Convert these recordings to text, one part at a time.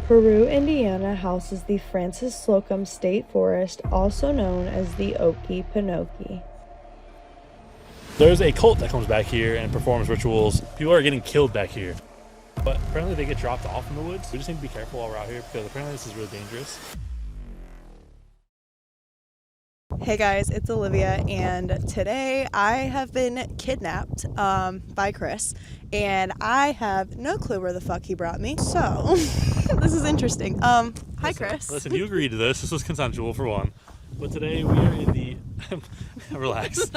Peru, Indiana houses the Francis Slocum State Forest, also known as the Okie Pinokie. There's a cult that comes back here and performs rituals. People are getting killed back here. But apparently they get dropped off in the woods. We just need to be careful while we're out here because apparently this is really dangerous. Hey guys, it's Olivia, and today I have been kidnapped by Chris, and I have no clue where the fuck he brought me. So this is interesting. Hi Chris. Listen, you agreed to this. This was consensual for one. But today we are in the relax.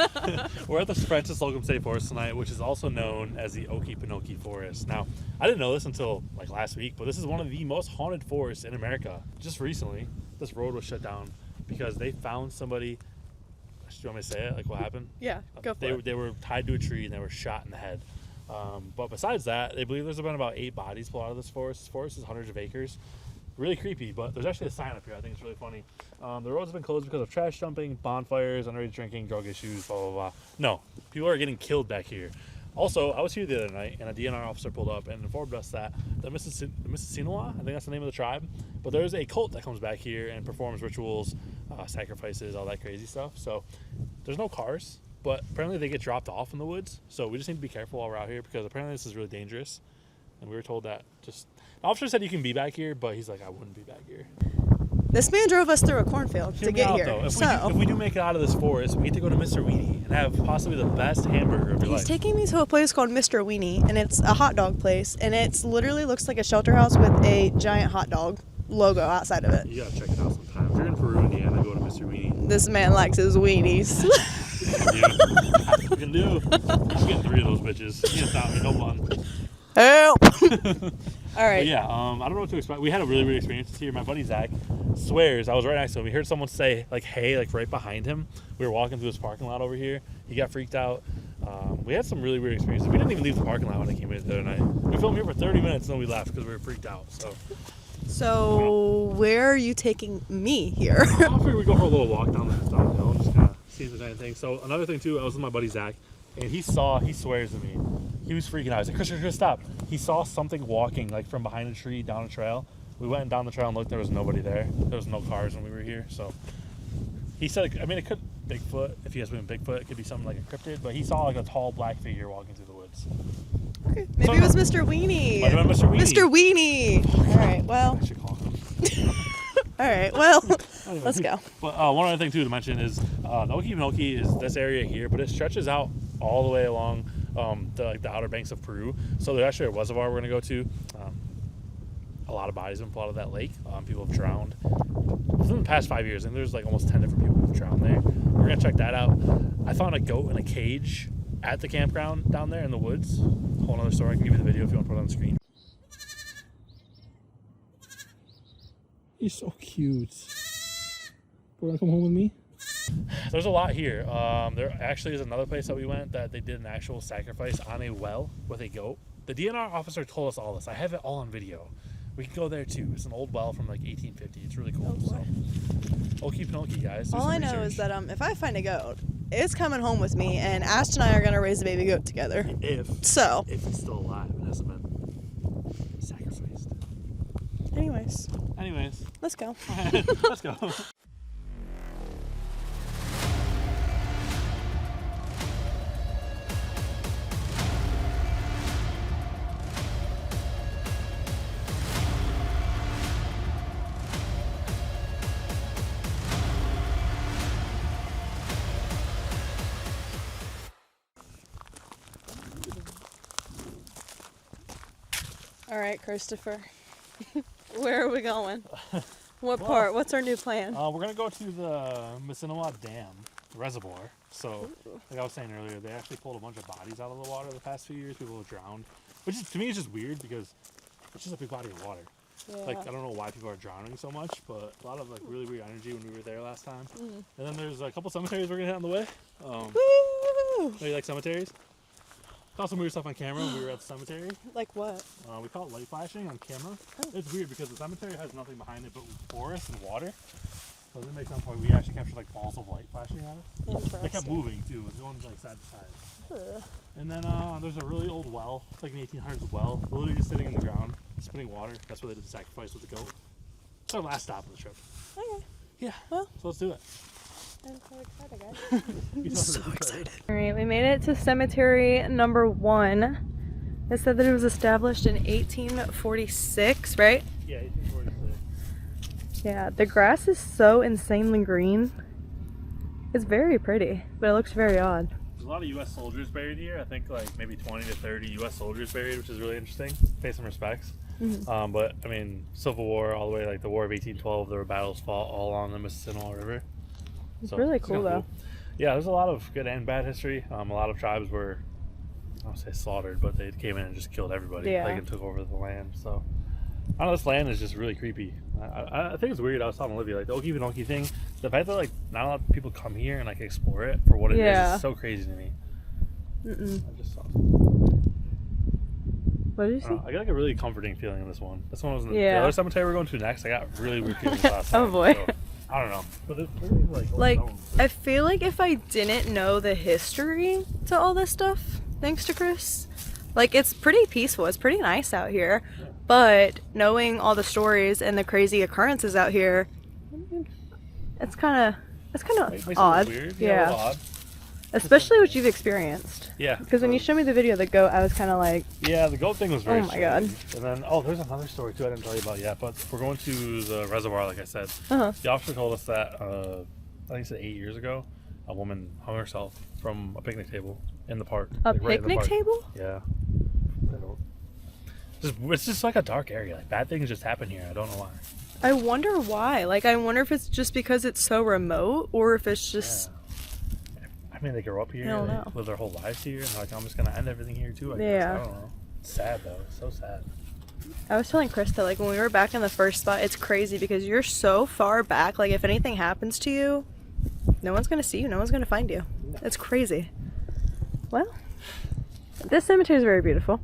We're at the Francis Slocum State Forest tonight, which is also known as the Okie Pinokie Forest. Now, I didn't know this until like last week, but this is one of the most haunted forests in America. Just recently, this road was shut down because they found somebody. Do you want me to say it? Like what happened? Yeah, go for it. They were tied to a tree and they were shot in the head. But besides that, they believe there's been about 8 bodies pulled out of this forest. This forest is hundreds of acres. Really creepy, but there's actually a sign up here. I think it's really funny. The roads have been closed because of trash dumping, bonfires, underage drinking, drug issues, blah, blah, blah. No, people are getting killed back here. Also, I was here the other night, and a DNR officer pulled up and informed us that the Mississinawa, I think that's the name of the tribe, but there's a cult that comes back here and performs rituals, sacrifices, all that crazy stuff. So there's no cars, but apparently they get dropped off in the woods. So we just need to be careful while we're out here because apparently this is really dangerous. And we were told that just... The officer said you can be back here, but he's like, I wouldn't be back here. This man drove us through a cornfield to get here. Though. If we do make it out of this forest, we get to go to Mr. Weenie and have possibly the best hamburger of your life. He's taking me to a place called Mr. Weenie, and it's a hot dog place, and it's literally looks like a shelter house with a giant hot dog logo outside of it. You gotta check it out sometime. If you're in Peru, Indiana, go to Mr. Weenie. This man likes his weenies. You can do. I'm getting 3 of those bitches. You can't stop me, no fun. Help! All right. But yeah, I don't know what to expect. We had a really weird experience here. My buddy Zach swears, I was right next to him. We heard someone say, like, hey, like right behind him. We were walking through this parking lot over here. He got freaked out. We had some really weird experiences. We didn't even leave the parking lot when I came in the other night. We filmed here for 30 minutes and then we left because we were freaked out. So where are you taking me here? I figured we'd go for a little walk down the hill and just kind of see if there's anything. So another thing too, I was with my buddy Zach, and he swears to me, he was freaking out. He's like, Chris, stop. He saw something walking like from behind a tree down a trail. We went down the trail and looked, there was nobody there. There was no cars when we were here. So he said, I mean, it could Bigfoot, if he has been Bigfoot, it could be something like a cryptid, but he saw like a tall black figure walking through the woods. Okay, maybe it was Mr. Weenie. Might have been Mr. Weenie. Mr. Weenie. All right, well. I should call him. All right, well, anyway, let's go. But one other thing too to mention is the Okie Pinokie is this area here, but it stretches out all the way along the outer banks of Peru. So there's actually a reservoir we're gonna go to. A lot of bodies have been pulled out of that lake. People have drowned. Within the past 5 years, and there's like almost 10 different people who've drowned there. We're gonna check that out. I found a goat in a cage at the campground down there in the woods. Whole other story. I can give you the video if you want to put it on the screen. He's so cute. You wanna come home with me? There's a lot here. There actually is another place that we went that they did an actual sacrifice on a well with a goat. The DNR officer told us all this. I have it all on video. We can go there too. It's an old well from like 1850. It's really cool. So, Okie Pinokie, guys. All I know is that if I find a goat, it's coming home with me, and Ashton and I are gonna raise a baby goat together. If it's still alive, it hasn't been sacrificed. Anyways, let's go. Let's go. All right, Christopher. Where are we going? What part? What's our new plan? We're going to go to the Mississinawa Dam Reservoir. So, like I was saying earlier, they actually pulled a bunch of bodies out of the water the past few years. People have drowned. Which is, to me, is just weird because it's just a big body of water. Yeah. Like, I don't know why people are drowning so much, but a lot of like really weird energy when we were there last time. And then there's a couple cemeteries we're going to hit on the way. Maybe like cemeteries. Caught some weird stuff on camera when we were at the cemetery. Like what? We call it light flashing on camera. Oh. It's weird because the cemetery has nothing behind it but forest and water. So it makes some point we actually captured like balls of light flashing on it. Interesting. They kept moving too. It was going like side to side. And then there's a really old well. It's like an 1800s well. Literally just sitting in the ground. spinning water. That's where they did the sacrifice with the goat. It's our last stop on the trip. Okay. Yeah. Well. So let's do it. I'm so excited, guys. I'm so excited. All right, we made it to cemetery number 1. It said that it was established in 1846, right? Yeah, 1846. Yeah, the grass is so insanely green. It's very pretty, but it looks very odd. There's a lot of U.S. soldiers buried here. I think like maybe 20 to 30 U.S. soldiers buried, which is really interesting. Pay some respects. But I mean, Civil War all the way, like the War of 1812, there were battles fought all along the Mississippi River. It's really cool though. Yeah, there's a lot of good and bad history. A lot of tribes were, I don't want to say slaughtered, but they came in and just killed everybody. Yeah. Like, and took over the land. So I don't know, this land is just really creepy. I think it's weird. I was telling Olivia, like the Okie Pinokie thing, the fact that like not a lot of people come here and like explore it for what it is so crazy to me. I just saw something. What did you see? I got like a really comforting feeling in this one. This one was in the other cemetery we're going to next. I got really weird feelings last time. Oh boy. So, I don't know. But it's really like I feel like if I didn't know the history to all this stuff, thanks to Chris, like it's pretty peaceful. It's pretty nice out here. Yeah. But knowing all the stories and the crazy occurrences out here, it's kind of odd. Weird. Yeah. Odd. Especially what you've experienced. Yeah. Because when you showed me the video of the goat, I was kind of like... Yeah, the goat thing was very strange. God. And then, there's another story too I didn't tell you about yet, but we're going to the reservoir, like I said. The officer told us that, I think he said 8 years ago, a woman hung herself from a picnic table in the park. A picnic table? Yeah. It's just like a dark area. Like, bad things just happen here. I don't know why. I wonder why. Like, I wonder if it's just because it's so remote, or if it's just... Yeah. I mean, they grew up here, they live their whole lives here, and they're like, I'm just going to end everything here too, I guess. I don't know. It's sad, though. It's so sad. I was telling Krista, like, when we were back in the first spot, it's crazy because you're so far back. Like, if anything happens to you, no one's going to see you. No one's going to find you. It's crazy. Well, this cemetery is very beautiful.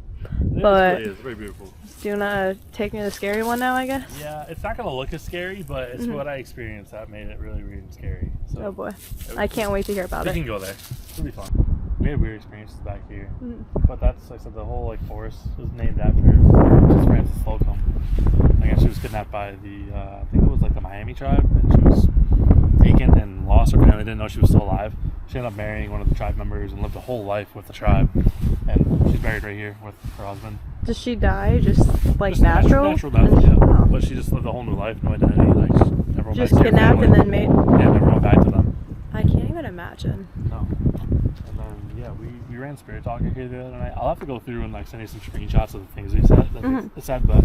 It really is very beautiful. Do you want to take me to the scary one now, I guess? Yeah, it's not going to look as scary, but it's what I experienced that made it really, really scary. So, oh boy. I can't wait to hear about it. We can go there. It'll be fun. We had weird experiences back here. But that's, like I said, the whole like forest was named after just Frances Slocum. I guess she was kidnapped by the, I think it was like the Miami tribe, and she was taken and lost. Her family didn't know she was still alive. She ended up marrying one of the tribe members and lived a whole life with the tribe. And she's buried right here with her husband. Does she die just natural? Natural death, yeah. Oh. But she just lived a whole new life, no identity. Like, never went just back to kidnapped and then made... Yeah, never went back to them. I can't even imagine. No. And then, yeah, we ran Spirit Talker here the other night. I'll have to go through and like send you some screenshots of the things we said. It said, but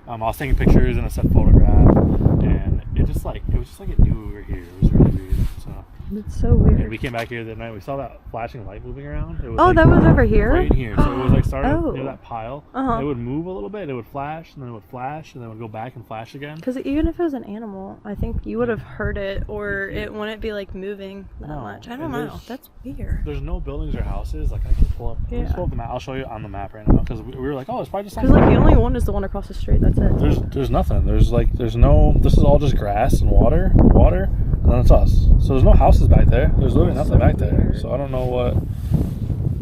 I was taking pictures and I said photograph, and it was just like it knew we were here. It was really weird. So. It's so weird. And we came back here that night. We saw that flashing light moving around. It was that was over here? Right in here. So it was like started near that pile. It would move a little bit. It would flash, and then it would flash, and then it would go back and flash again. Because even if it was an animal, I think you would have heard it, or it wouldn't be like moving that much. I don't know. That's weird. There's no buildings or houses. Like I can pull up. Yeah. Pull up the map. I'll show you on the map right now. Because we were like, it's probably just. Because like the only one is the one across the street. That's it. There's nothing. There's no. This is all just grass and water, and then it's us. So there's no houses back there. There's literally nothing back there. So I don't know what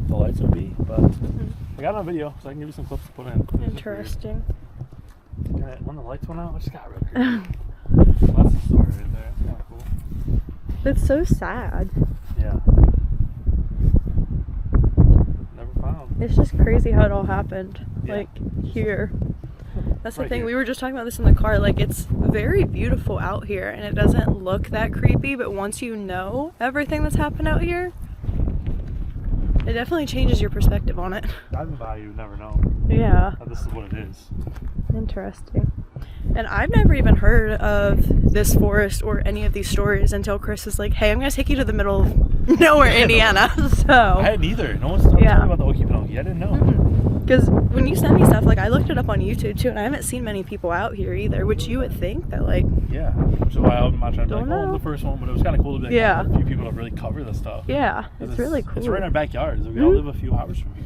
the lights would be, but I got it on video, so I can give you some clips to put in. Interesting. When the lights went out, I just got really creepy. That's the story right there. It's kind of cool. That's so sad. Yeah. Never found. It's just crazy how it all happened. Yeah. Like here. That's the thing. We were just talking about this in the car. Like, it's very beautiful out here, and it doesn't look that creepy, but once you know everything that's happened out here, it definitely changes your perspective on it. Driving by, you never know. Yeah. That this is what it is. Interesting. And I've never even heard of this forest or any of these stories until Chris was like, hey, I'm going to take you to the middle of nowhere, Indiana. So I hadn't either. No one's talking about the Okie Pinokie. I didn't know. Because when you send me stuff, like, I looked it up on YouTube too, and I haven't seen many people out here either, which you would think that, like... Yeah, which is why I'm not trying to be like, the first one, but it was kind of cool to be like, a few people that really cover this stuff. Yeah, it's really cool. It's right in our backyard. We all live a few hours from here.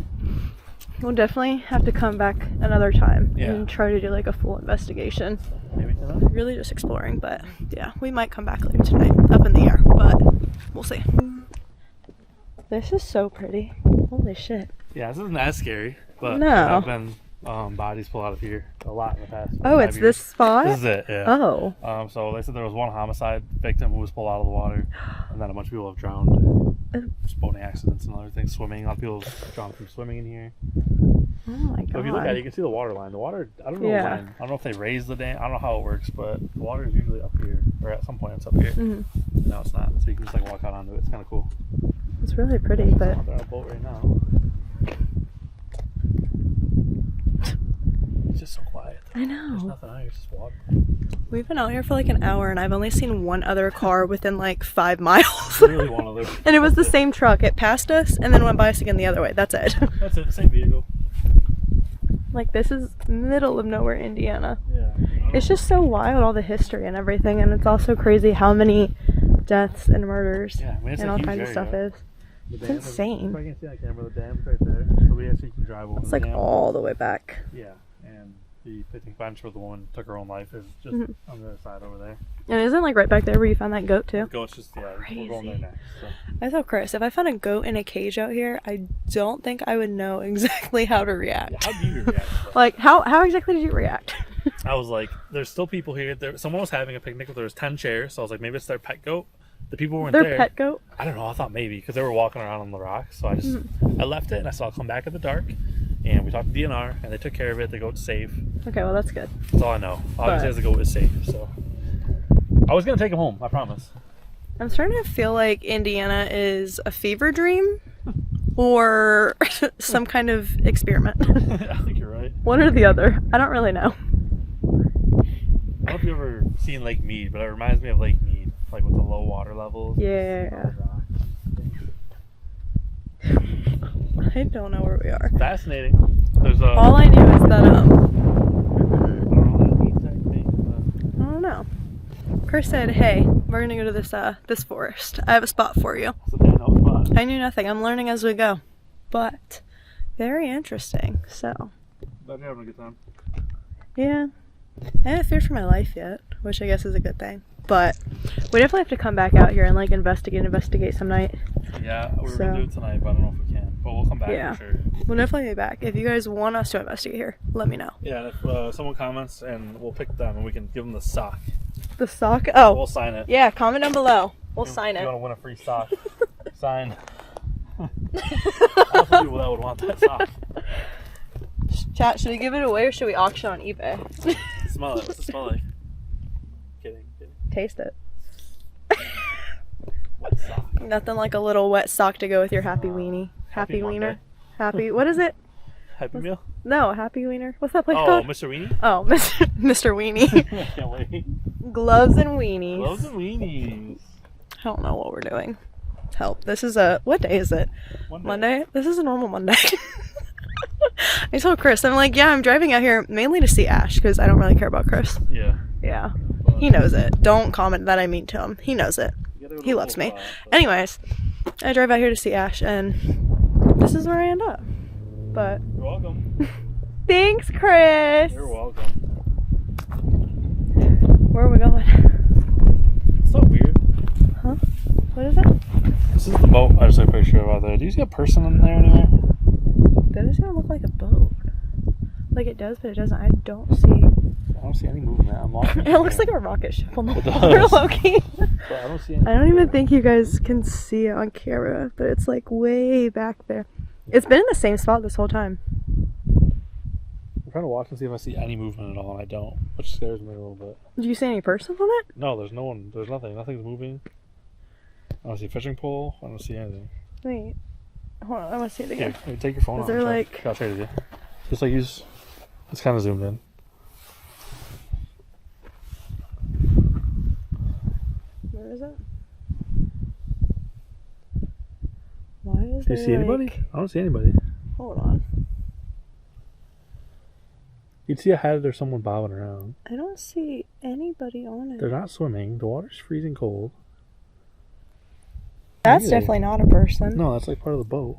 We'll definitely have to come back another time and try to do, like, a full investigation. Maybe tonight? Really just exploring, but, yeah, we might come back later tonight, up in the air, but we'll see. This is so pretty. Holy shit. Yeah, this isn't as scary. But no. I've been bodies pulled out of here a lot in the past. Oh, 5 it's years. this spot? This is it, yeah. Oh. So they said there was one homicide victim who was pulled out of the water, and then a bunch of people have drowned. Just boating accidents and other things, swimming. A lot of people have drowned from swimming in here. Oh my god. So if you look at it, you can see the water line. The water, I don't know Yeah. when. I don't know if they raised the dam. I don't know how it works, but the water is usually up here, or at some point it's up here. Mm-hmm. No, it's not. So you can just like walk out onto it. It's kind of cool. It's really pretty, but They're on a boat right now. It's just so quiet. I There's know. nothing out here. It's just water. We've been out here for like an hour and I've only seen one other car within like 5 miles. Really one other. And it was the same truck. It passed us and then went by us again the other way. That's it. That's it. Same vehicle. Like, this is middle of nowhere, Indiana. Yeah. It's just so wild, all the history and everything, and it's also crazy how many deaths and murders Yeah, I mean, it's and a all huge kinds of stuff area. is. The It's dam insane. If I can see that camera, the dam's right there. So we actually can drive over It's the like dam. all the way back. Yeah, and the picnic bench where the woman took her own life is just Mhm. on the other side over there. And isn't like right back there where you found that goat too? Goat's just, yeah, we're going there Crazy. next. So. I told Chris, if I found a goat in a cage out here, I don't think I would know exactly how to react. Yeah, how do you react? Like, how exactly did you react? I was like, there's still people here. Someone was having a picnic, but there was 10 chairs, so I was like, maybe it's their pet goat. The people weren't Their there. pet goat? I don't know. I thought maybe because they were walking around on the rocks. So I just I left it and I saw it come back in the dark. And we talked to DNR and they took care of it. The goat's safe. Okay, well, that's good. That's all I know. Obviously, the goat is safe. So I was gonna take him home. I promise. I'm starting to feel like Indiana is a fever dream or some kind of experiment. I think you're right. One or the other. I don't really know. I don't know if you've ever seen Lake Mead, but it reminds me of Lake Mead, like with the low water levels. Yeah. I don't know where we are. Fascinating. There's a. All I knew is that, I don't know how the exact thing. I don't know. Chris said, hey, we're gonna go to this forest. I have a spot for you. It's a damn no spot. I knew nothing. I'm learning as we go. But very interesting. So, But you're having a good time. yeah. I haven't feared for my life yet, which I guess is a good thing. But we definitely have to come back out here and like investigate some night. Yeah, we were gonna do it tonight, but I don't know if we can. But we'll come back Yeah. for sure. We'll definitely be back. If you guys want us to investigate here, let me know. Yeah, and if someone comments, and we'll pick them, and we can give them the sock. The sock? Oh, We'll sign it. yeah. Comment down below. We'll sign If you it. want to win a free sock, sign. Also, people that would want that sock. Chat, should we give it away or should we auction on eBay? Smell it. What's it smell like? Kidding. Taste it. Wet sock. Nothing like a little wet sock to go with your happy weenie. Happy Happy wiener. Monday. Happy. What is it? Happy Meal? No, happy wiener. What's that place Oh, called? Mr. Weenie? Oh, Mr. Weenie. I can't wait. Gloves and weenies. Gloves and weenies. I don't know what we're doing. Help. This is what day is it? Monday? This is a normal Monday. I told Chris, I'm like, yeah, I'm driving out here mainly to see Ash because I don't really care about Chris. Yeah. Yeah. He knows it. Don't comment that I mean to him. He knows it. He loves me. Anyways, I drive out here to see Ash and this is where I end up. But You're welcome. thanks, Chris. You're welcome. Where are we going? It's so weird. Huh? What is it? This is the boat I just took a picture of out there. Do you see a person in there anywhere? That doesn't even look like a boat. Like it does, but it doesn't. I don't see. I don't see any movement. I'm lost. It looks like a rocket ship on the It water, does. Loki. But I don't see any. I don't even think you guys can see it on camera, but it's like way back there. It's been in the same spot this whole time. I'm trying to watch and see if I see any movement at all, and I don't, which scares me a little bit. Do you see any person on it? No, there's no one. There's nothing. Nothing's moving. I don't see a fishing pole. I don't see anything. Wait. Hold on, I want to see it Here, again. take your phone. Is out there, and like- check. I'll trade it to you. Just like use. It's kind of zoomed in. Where is it? Why is Do you there, see anybody? like- I don't see anybody. Hold on. You'd see a head or someone bobbing around. I don't see anybody on it. They're not swimming. The water's freezing cold. That's Maybe. definitely not a person. No, that's like part of the boat.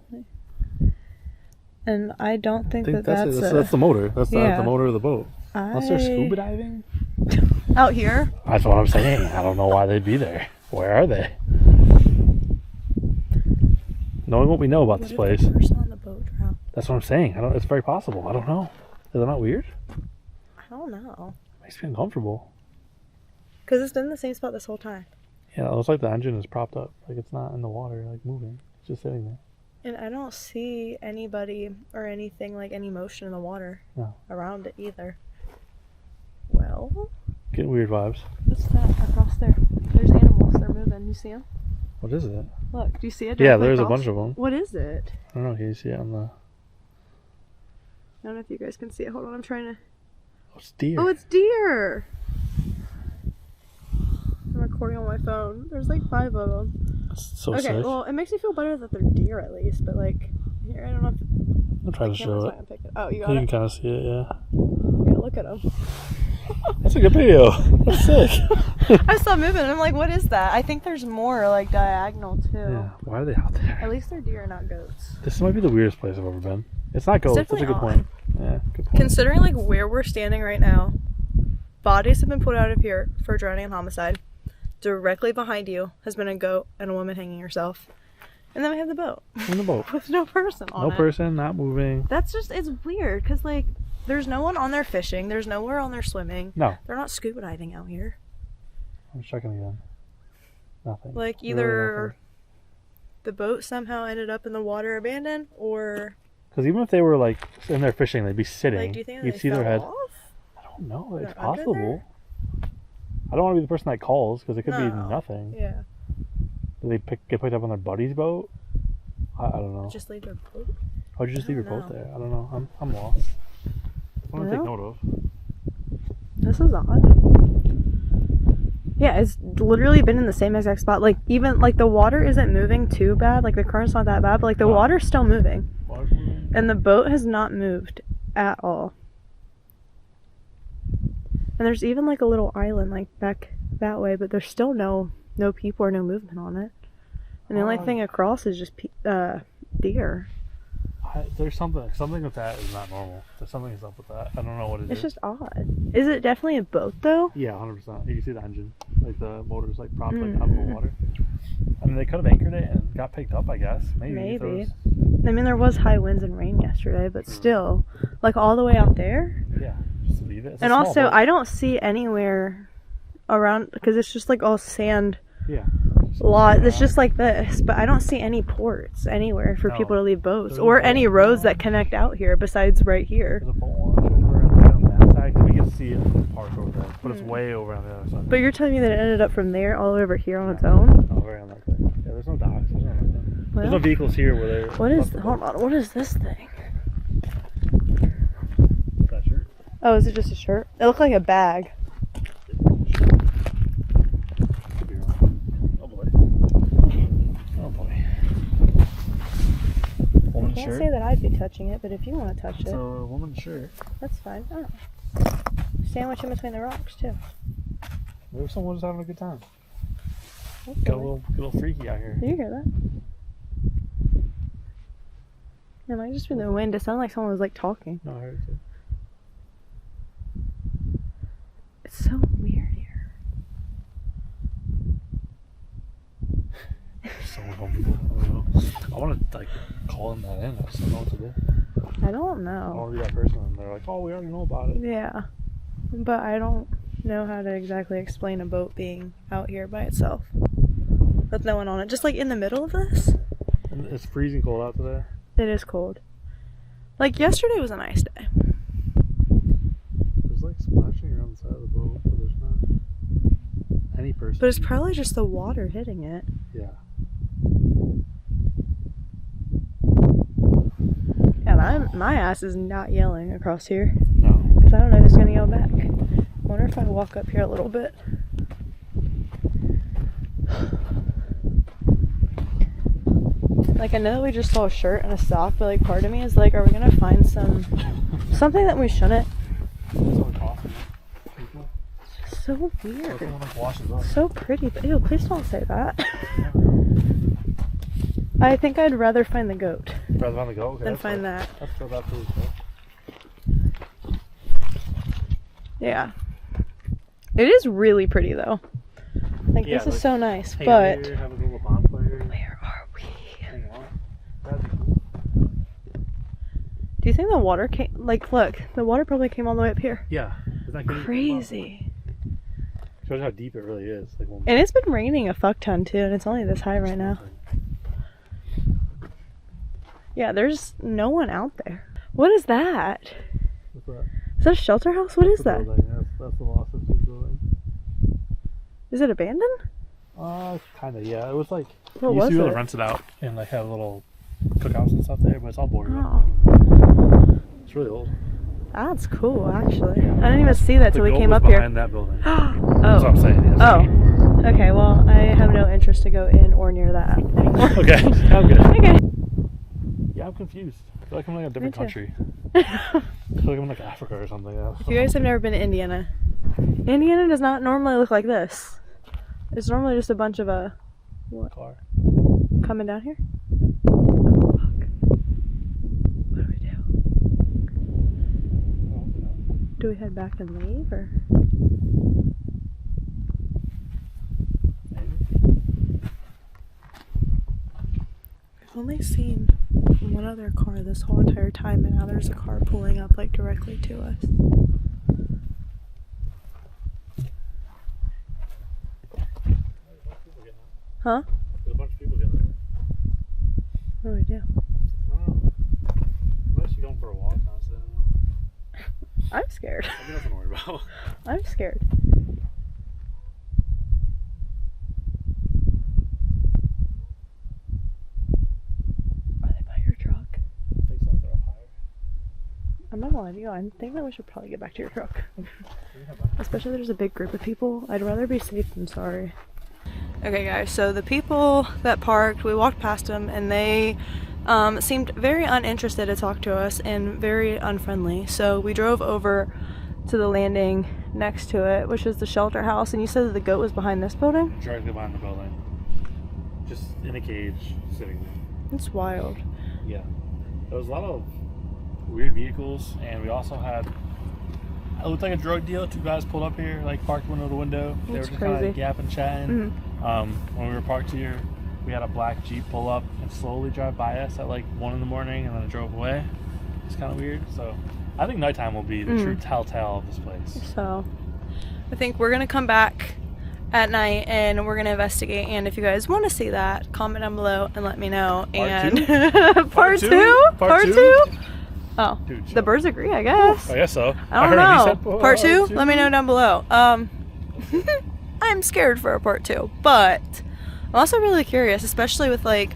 And I don't I think, think that's that's the motor. That's Yeah. the motor of the boat. Unless they're scuba diving. Out here? That's what I'm saying. I don't know why they'd be there. Where are they? Knowing what we know about this place, Person on the boat drowned. that's what I'm saying. It's very possible. I don't know. that not weird? I don't know. Makes me uncomfortable. Because it's been in the same spot this whole time. Yeah, it looks like the engine is propped up. Like it's not in the water, like moving. It's just sitting there. And I don't see anybody or anything like any motion in the water around it either. Well, getting weird vibes. What's that across there? There's animals. They're moving. You see them? What is it? Look, do you see it? Yeah, there's a bunch of them. What is it? I don't know. Can you see it on the... I don't know if you guys can see it. Hold on, I'm trying to... Oh, it's deer. Oh, it's deer! I'm recording on my phone. There's like 5 of them. That's so okay, sick. well, it makes me feel better that they're deer at least, but like, here, I don't know if... I'm trying to show it. Oh, you got You it? can kind of see it, yeah. Yeah, look at them. That's a good video. That's sick. I saw moving and I'm like, what is that? I think there's more like diagonal too. Yeah, why are they out there? At least they're deer, not goats. This might be the weirdest place I've ever been. It's not goats. That's a good point. Yeah, good point. Considering like where we're standing right now, bodies have been put out of here for drowning and homicide. Directly behind you has been a goat and a woman hanging herself. And then we have the boat. In the boat. With no person on it. No person, not moving. That's just, it's weird because like there's no one on there fishing. There's nowhere on there swimming. No. They're not scuba diving out here. I'm checking again. Nothing. Like either the boat somehow ended up in the water abandoned or... Because even if they were like in there fishing, they'd be sitting. Like, do you think you'd they see fell their head. off? I don't know. It's They're under possible. I don't want to be the person that calls because it could be No. nothing. Yeah. Did they get picked up on their buddy's boat? I don't know. Just leave their boat? Why'd you just leave your don't boat know. there? I don't know. I'm lost. What do I take Well, note of? This is odd. Yeah, it's literally been in the same exact spot. Like, even, like, the water isn't moving too bad. Like, the current's not that bad, but, like, the water's still moving. Water's moving? And the boat has not moved at all. And there's even, like, a little island, like, back that way, but there's still no people or no movement on it. And the only thing across is just deer. There's something with that is not normal. There's something is up with that. I don't know what it is. It's just odd. Is it definitely a boat, though? Yeah, 100%. You can see the engine. Like, the motor's, like, propped, like, out of the water. I mean, they could have anchored it and got picked up, I guess. Maybe. I mean, there was high winds and rain yesterday, but still, like, all the way out there. Yeah, just leave it. And also, I don't see anywhere around, because it's just, like, all sand. Yeah. It's just like this, but I don't see any ports anywhere for people to leave boats or any roads that connect out here besides right here. There's a boat launch over on that side because we can see it from the park over there, but it's way over on the other side. But you're telling me that it ended up from there all the way over here on its own? Oh, very unlikely. Yeah, there's no docks. There's no nothing. Well, there's no vehicles here where they're... Hold on, what is this thing? That shirt? Oh, is it just a shirt? It looked like a bag. I can't say that I'd be touching it, but if you want to touch it, a woman's shirt. that's fine. Oh. Sandwich in between the rocks too. Maybe someone's having a good time. Hopefully. Got a little freaky out here. Did you hear that? It might just be the wind. It sounded like someone was like talking. No, I heard it too. It's so weird here. Someone home. I don't know. I want to like call them that in. I just don't know what to do. I don't I want know. to be that person, and they're like, "Oh, we already know about it." Yeah, but I don't know how to exactly explain a boat being out here by itself with no one on it. Just like in the middle of this. And it's freezing cold out today. It is cold. Like yesterday was a nice day. There's like splashing around the side of the boat, but there's not any person. But it's probably just the water hitting it. Yeah. Yeah, my ass is not yelling across here. No. Because I don't know who's going to yell back. I wonder if I walk up here a little bit. Like, I know that we just saw a shirt and a sock, but like part of me is like, are we going to find something that we shouldn't? So weird. So pretty, but ew, please don't say that. I think I'd rather find the goat. Rather find the goat? Okay, than find that. That's absolutely cool. Yeah. It is really pretty though. Like, Yeah, this is so nice, Hey, but here, have a little bonfire. where are we? Hang on. That'd be cool. Do you think the water came, like, look, the water probably came all the way up here. Yeah. Isn't that Crazy. Shows how deep it really is. Like, And it's been raining a fuck ton too, and it's only this high right now. Yeah, there's no one out there. What is that? What's that? Is that a shelter house? What is that? That's the Lost Sisters building. Is it abandoned? Kind of, yeah. It was like, What you used was to be able it? to rent it out and like have little cookouts and stuff there, but it's all boarded up. Oh, It's really old. that's cool, actually. I didn't even see that till we came up here. Behind that building. Oh. That's what I'm saying. Yeah, Oh. Okay, well, I have no interest to go in or near that anymore. Okay, I'm good. Okay. Yeah, I'm confused. I feel like I'm in like a different too. country. I feel like I'm in like Africa or something. Yeah. If you guys have never been to Indiana, Indiana does not normally look like this. It's normally just a bunch of what? Car. Coming down here? Oh, fuck. What do we do? Do we head back and leave, or? Maybe. I've only seen one other car this whole entire time, and now there's a car pulling up like directly to us. Huh? There's a bunch of people getting there. What do we do? I don't know. I'm actually going for a walk, honestly. I don't know. I'm scared. I mean, nothing to worry about. I'm scared. Are they by your truck? I think so. They're up higher. I'm not gonna lie to you, I think that we should probably get back to your truck. Especially if there's a big group of people. I'd rather be safe than sorry. Okay guys, so the people that parked, we walked past them and they seemed very uninterested to talk to us and very unfriendly. So we drove over to the landing next to it, which is the shelter house, and you said that the goat was behind this building? Directly behind the building. Just in a cage, sitting there. It's wild. Yeah. There was a lot of weird vehicles, and we also had, it looked like a drug deal. Two guys pulled up here, like parked window to window. They were That's just kind crazy. of yapping, chatting. Mm-hmm. When we were parked here, we had a black Jeep pull up and slowly drive by us at like 1 in the morning, and then it drove away. It's kind of weird. So I think nighttime will be the true telltale of this place. So I think we're gonna come back at night and we're gonna investigate, and if you guys want to see that, comment down below and let me know. Part two? Oh, Dude, the birds agree, I guess. I guess so. I don't heard he know. said Part two? Let me know down below. I'm scared for a part 2, but I'm also really curious, especially with like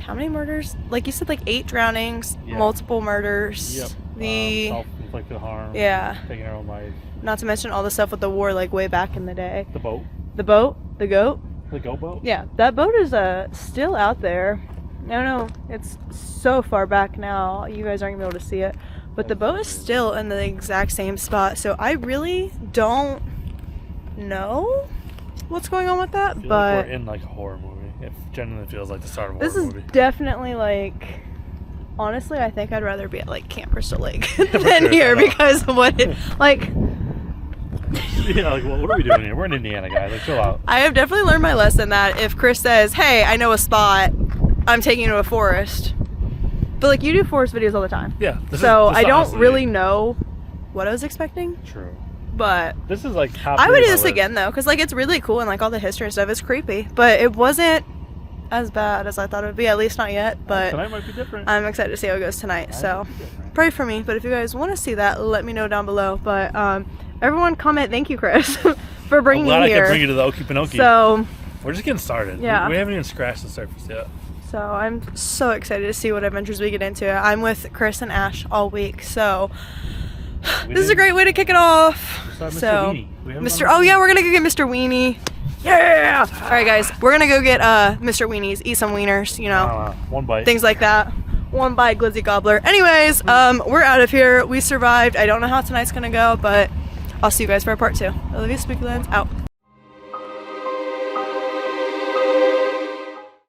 how many murders? Like you said, like 8 drownings, Yeah. multiple murders. Yep. The Self-inflicted harm. Yeah. Taking their own life. not to mention all the stuff with the war, like way back in the day. The boat. The boat, the goat. The goat boat? Yeah, that boat is still out there. I don't know, it's so far back now, you guys aren't gonna be able to see it. But the boat is still in the exact same spot, so I really don't know what's going on with that. I feel But like we're in like a horror movie. It genuinely feels like the start of a this horror is movie. definitely like, honestly, I think I'd rather be at like Camp Crystal Lake For than sure, here I know. because of what it, like, Yeah, like what are we doing here? We're in Indiana, guys. Like chill out. I have definitely learned my lesson that if Chris says, hey, I know a spot, I'm taking you to a forest. But like, you do forest videos all the time. Yeah. So I don't honestly really know what I was expecting, True. but This is like top I would three do on my this list. again though, because like it's really cool and like all the history and stuff is creepy, but it wasn't as bad as I thought it would be, at least not yet. But Tonight might be different. I'm excited to see how it goes tonight. So Might be different. pray for me. But if you guys want to see that, let me know down below. But everyone comment thank you, Chris, for I'm bringing glad me I here. could bring you to the Okie Pinokie. So We're just getting started. Yeah. We haven't even scratched the surface yet. I'm so excited to see what adventures we get into. I'm with Chris and Ash all week, so this is a great way to kick it off. Mr. So, Weenie. We haven't Mr. done Oh Weenie. yeah, we're gonna go get Mr. Weenie. Yeah. All right, guys, we're gonna go get Mr. Weenies, eat some wieners, you know, One bite. things like that. One bite, glizzy gobbler. Anyways, we're out of here. We survived. I don't know how tonight's gonna go, but I'll see you guys for part 2. Olivia Spooky Lens out.